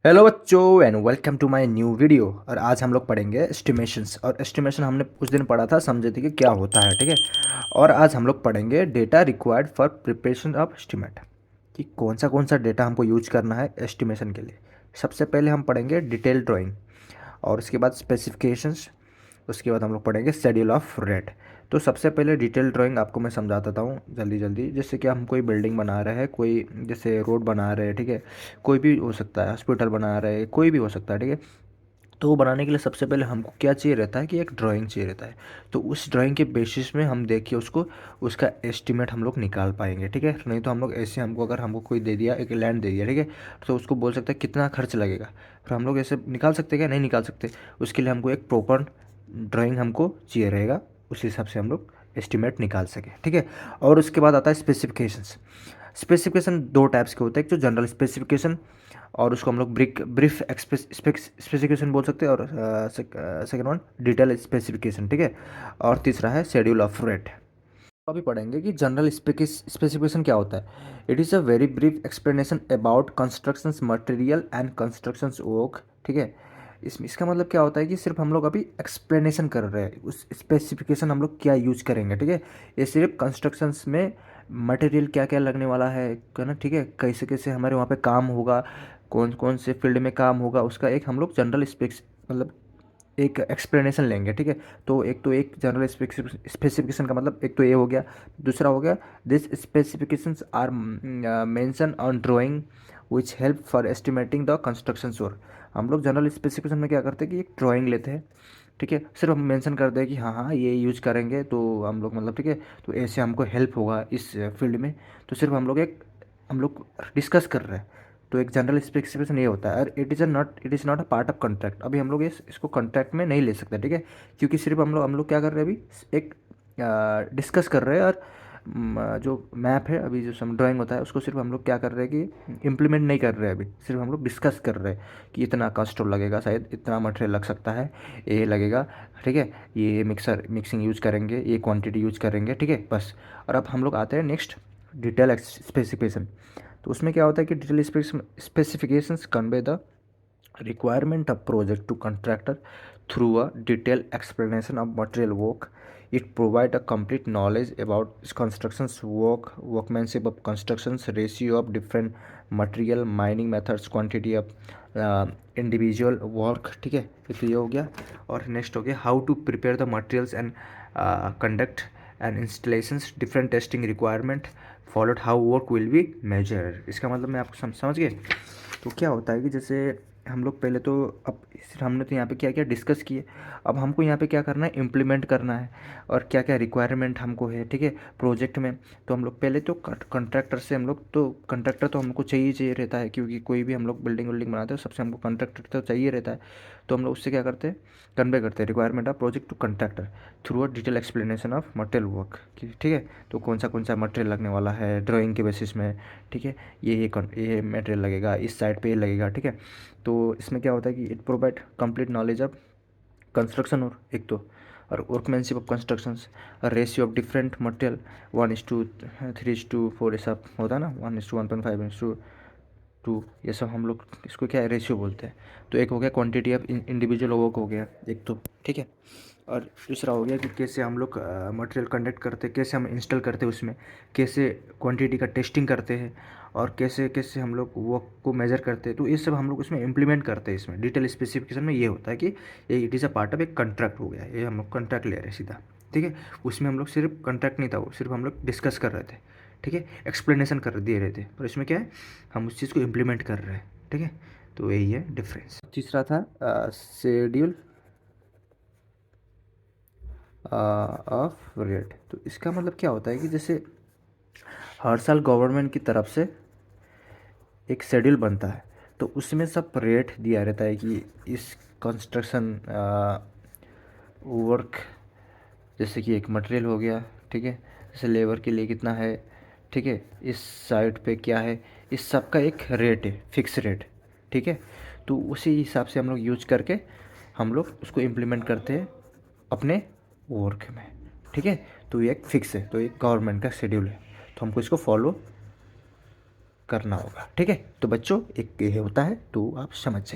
Hello बच्चों and welcome to my new video. और आज हम लोग पढ़ेंगे एस्टिमेशंस। और एस्टिमेशन हमने उस दिन पढ़ा था, समझे थे कि क्या होता है, ठीक है। और आज हम लोग पढ़ेंगे data required for preparation of estimate, कि कौन सा डेटा हमको यूज करना है एस्टिमेशन के लिए। सबसे पहले हम पढ़ेंगे डिटेल ड्राइंग, और उसके बाद स्पेसिफिकेशंस, उसके बाद हम लोग पढ़ेंगे शेड्यूल ऑफ रेट। तो सबसे पहले डिटेल ड्राइंग आपको मैं समझा देता हूँ जल्दी जल्दी। जैसे कि हम कोई बिल्डिंग बना रहे हैं, कोई जैसे रोड बना रहे हैं, ठीक है। कोई भी हो सकता है, हॉस्पिटल बना रहे हैं, कोई भी हो सकता है, ठीक है। तो वो बनाने के लिए सबसे पहले हमको क्या चाहिए रहता है कि एक ड्राइंग चाहिए रहता है। तो उस ड्राइंग के बेसिस में हम देखिए उसको, उसका एस्टिमेट हम लोग निकाल पाएंगे, ठीक है। नहीं तो हम लोग ऐसे, हमको अगर हमको कोई दे दिया, एक लैंड दे दिया, ठीक है, तो उसको बोल सकते हैं कितना खर्च लगेगा, फिर हम लोग ऐसे निकाल सकते हैं क्या? नहीं निकाल सकते। उसके लिए हमको एक प्रॉपर ड्राइंग हमको चाहिए रहेगा, उस हिसाब से हम लोग एस्टिमेट निकाल सकें, ठीक है। और उसके बाद आता है स्पेसिफिकेशंस। स्पेसिफिकेशन दो टाइप्स के होते हैं, एक तो जनरल स्पेसिफिकेशन, और उसको हम लोग ब्रीफ स्पेसिफिकेशन बोल सकते हैं, और सेकेंड वन डिटेल स्पेसिफिकेशन, ठीक है। और तीसरा है शेड्यूल ऑफ रेट। अभी पढ़ेंगे कि जनरल स्पेसिफिकेशन क्या होता है। It is a very brief explanation about constructions material and constructions work, ठीक है। इसका मतलब क्या होता है कि सिर्फ हम लोग अभी एक्सप्लेनेशन कर रहे हैं, उस स्पेसिफिकेशन हम लोग क्या यूज करेंगे, ठीक है। ये सिर्फ कंस्ट्रक्शंस में मटेरियल क्या क्या लगने वाला है ना, ठीक है, कैसे कैसे हमारे वहाँ पे काम होगा, कौन कौन से फील्ड में काम होगा, उसका एक हम लोग जनरल स्पेक्स मतलब एक एक्सप्लेनेशन लेंगे, ठीक है। तो एक जनरल स्पेसिफिकेशन का मतलब एक तो ये हो गया। दूसरा हो गया, this specifications are mention on drawing which help for estimating the construction work. हम लोग जनरल स्पेसिफिकेशन में क्या करते हैं कि एक ड्राइंग लेते हैं, ठीक है, सिर्फ हम मेंशन करते हैं कि हाँ हाँ ये यूज करेंगे तो हम लोग मतलब, ठीक है, तो ऐसे हमको हेल्प होगा इस फील्ड में। तो सिर्फ हम लोग डिस्कस कर रहे हैं। तो एक जनरल स्पेसिफिकेशन ये होता है, और it is not a part of contract. अभी हम लोग इसको कॉन्ट्रैक्ट में नहीं ले सकते, ठीक है, क्योंकि सिर्फ हम लोग क्या कर रहे हैं अभी, एक डिस्कस कर रहे हैं। और जो मैप है अभी, जो सम ड्राइंग होता है, उसको सिर्फ हम लोग क्या कर रहे हैं कि इम्प्लीमेंट नहीं कर रहे हैं, अभी सिर्फ हम लोग डिस्कस कर रहे हैं कि इतना कॉस्ट लगेगा, शायद इतना मटेरियल लग सकता है, ये लगेगा, ठीक है, ये मिक्सिंग यूज करेंगे, ये क्वांटिटी यूज करेंगे, ठीक है, बस। और अब हम लोग आते हैं नेक्स्ट, डिटेल स्पेसिफिकेशन। तो उसमें क्या होता है कि detail specifications convey the requirement of project to contractor through a detailed explanation of material work. It provide a complete knowledge about constructions work, workmanship of constructions, ratio of different material, mining methods, quantity of individual work, ठीक है। एक तो ये हो गया। और next हो गया how to prepare the materials and conduct and installations, different testing requirement followed, how work will be measure. इसका मतलब मैं आपको समझ गए। तो क्या होता है कि जैसे हम लोग पहले तो, अब हमने तो यहाँ पे क्या क्या डिस्कस किए, अब हमको यहाँ पे क्या करना है, इम्प्लीमेंट करना है, और क्या क्या रिक्वायरमेंट हमको है, ठीक है, प्रोजेक्ट में। तो हम लोग पहले तो कॉन्ट्रैक्टर से, हम लोग तो कॉन्ट्रैक्टर तो हमको चाहिए रहता है, क्योंकि कोई भी हम लोग बिल्डिंग विल्डिंग बनाते हैं सबसे हमको कॉन्ट्रैक्टर तो चाहिए रहता है। तो हम लोग उससे क्या करते हैं, कन्वे करते हैं requirement of project to contractor through a detail explanation of material work, ठीक है। तो कौन सा मटेरियल लगने वाला है ड्राइंग के बेसिस में, ठीक है, ये मटेरियल लगेगा, इस साइड पे ये लगेगा, ठीक है। तो इसमें क्या होता है कि it provide complete knowledge of construction, और एक तो और workmanship of constructions, ratio of different material, 1:3:4 ऐसा होता है ना, 1:1.5:2, ये सब हम लोग इसको क्या रेशियो बोलते हैं। तो एक हो गया क्वांटिटी ऑफ इंडिविजुअल वर्क हो गया एक तो, ठीक है। और दूसरा हो गया कि कैसे हम लोग मटेरियल कंडक्ट करते हैं, कैसे हम इंस्टॉल करते हैं उसमें, कैसे क्वांटिटी का टेस्टिंग करते हैं, और कैसे कैसे हम लोग वर्क को मेजर करते हैं। तो ये सब हम लोग उसमें इम्प्लीमेंट करते हैं। इसमें डिटेल स्पेसिफिकेशन में ये होता है कि ये it is a part of एक कॉन्ट्रैक्ट हो गया, ये हम लोग कॉन्ट्रैक्ट ले रहे हैं सीधा, ठीक है। उसमें हम लोग सिर्फ कॉन्ट्रैक्ट नहीं था, वो सिर्फ हम लोग डिस्कस कर रहे थे, ठीक है, एक्सप्लेनेशन कर दे रहे थे, पर इसमें क्या है, हम उस चीज़ को इम्प्लीमेंट कर रहे हैं, ठीक है। तो यही है डिफरेंस। तीसरा था शेड्यूल ऑफ रेट। तो इसका मतलब क्या होता है कि जैसे हर साल गवर्नमेंट की तरफ से एक शेड्यूल बनता है, तो उसमें सब रेट दिया रहता है कि इस कंस्ट्रक्शन वर्क, जैसे कि एक मटेरियल हो गया, ठीक है, जैसे लेबर के लिए कितना है, ठीक है, इस साइट पे क्या है, इस सब का एक रेट है, फिक्स रेट, ठीक है। तो उसी हिसाब से हम लोग यूज करके हम लोग उसको इम्प्लीमेंट करते हैं अपने वर्क में, ठीक है। तो ये एक फिक्स है, तो एक गवर्नमेंट का शेड्यूल है, तो हमको इसको फॉलो करना होगा। ठीक है, तो बच्चों एक ये होता है, तो आप समझ जाइए।